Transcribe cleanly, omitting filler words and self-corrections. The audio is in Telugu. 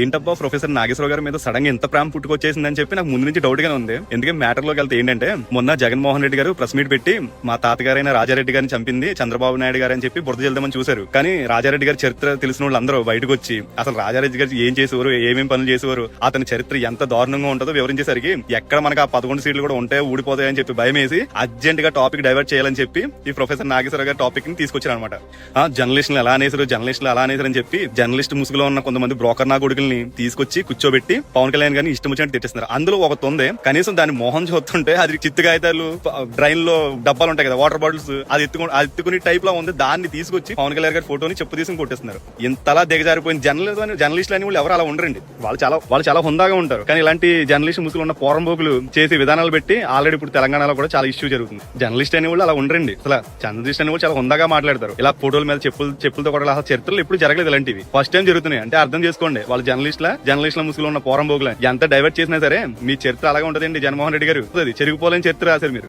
ఏంటబ్బా ప్రొఫెసర్ నాగేశ్వరరావు గారి మీద సడన్ గా ఎంత ప్రేమ పుట్టుకొచ్చేసిందని చెప్పి నాకు ముందు నుంచి డౌట్ గానే ఉంది. ఎందుకంటే మ్యాటర్ లోకి వెళ్తే ఏంటంటే, మొన్న జగన్మోహన్ రెడ్డి గారు ప్రెస్ మీట్ పెట్టి మా తాతగారైన రాజారెడ్డి గారిని చంపింది చంద్రబాబు నాయుడు గారు అని చెప్పి బురద చెల్దామని చూశారు. కానీ రాజారెడ్డి గారి చరిత్ర తెలిసిన వాళ్ళు అందరూ బయటకు వచ్చి అసలు రాజారెడ్డి గారు ఏం చేసేవారు, ఏమేం పనులు చేసేవారు, అతని చరిత్ర ఎంత దారుణంగా ఉంటుందో వివరించేసరికి ఎక్కడ మనకు ఆ 11 సీట్లు కూడా ఉంటాయో ఊడిపోతాయని చెప్పి భయం వేసి అర్జెంట్ గా టాపిక్ డైవర్ట్ చేయాలని చెప్పి ఈ ప్రొఫెసర్ నాగేశ్వరరావు గారి టాపిక్ ని తీసుకొచ్చారు అనమాట. జర్నలిస్టులు ఎలా అనేసారు, జర్నలిస్టులు ఎలా అనేసారు అని చెప్పి జర్నలిస్ట్ ముసుగులో ఉన్న కొంతమంది బ్రోకర్ నా కొడుకుల్ని తీసుకొచ్చి కూర్చోబెట్టి పవన్ కళ్యాణ్ గారిని ఇష్టం వచ్చినట్టు తిట్టేస్తున్నారు. అందులో ఒకటి ఉంది, కనీసం దాని మోహన్ చూస్తుంటే అది చిత్తు కాగితాలు డ్రైన్ లో డబ్బాలు ఉంటాయి కదా, వాటర్ బాటిల్స్, అది ఎత్తుకుని టైప్ లో ఉంది. దాన్ని తీసుకొచ్చి పవన్ కళ్యాణ్ గారి ఫోటోని చెప్పు తీసుకుని కొట్టేస్తున్నారు. ఇంతలా దిగజారిపోయిన జర్నలిస్టులు అని వాళ్ళు ఎవరు అలా ఉండరండి. వాళ్ళు చాలా హుందాగా ఉంటారు. కానీ ఇలాంటి జర్నలిస్ట్ ముసుగులు ఉన్న పోరంబోకులు చేసే విధానాలు పెట్టి ఆల్రెడీ ఇప్పుడు తెలంగాణలో కూడా చాలా ఇష్యూ జరుగుతుంది. జర్నలిస్ట్ అనే వాళ్ళు అలా ఉండరండి. అసలు జర్నలిస్ట్ అనే వాళ్ళు చాలా హుందాగా మాట్లాడతారు. ఇలా ఫోటోల మీద చెప్పులతో కూడా చరిత్రలు ఎప్పుడు జరగలేదు. ఇలాంటివి ఫస్ట్ టైం జరుగుతున్నాయి. అంటే అర్థం చేసుకోండి, వాళ్ళు జర్నలిస్టుల ముసుగులో ఉన్న పోరంబోకులు ఎంత డైవర్ట్ చేసినా సరే మీ చరిత్ర అలాగే ఉంటదండి. జగన్మోహన్ రెడ్డి గారు చెరిగిపోలేని చరిత్ర రాశారు మీరు.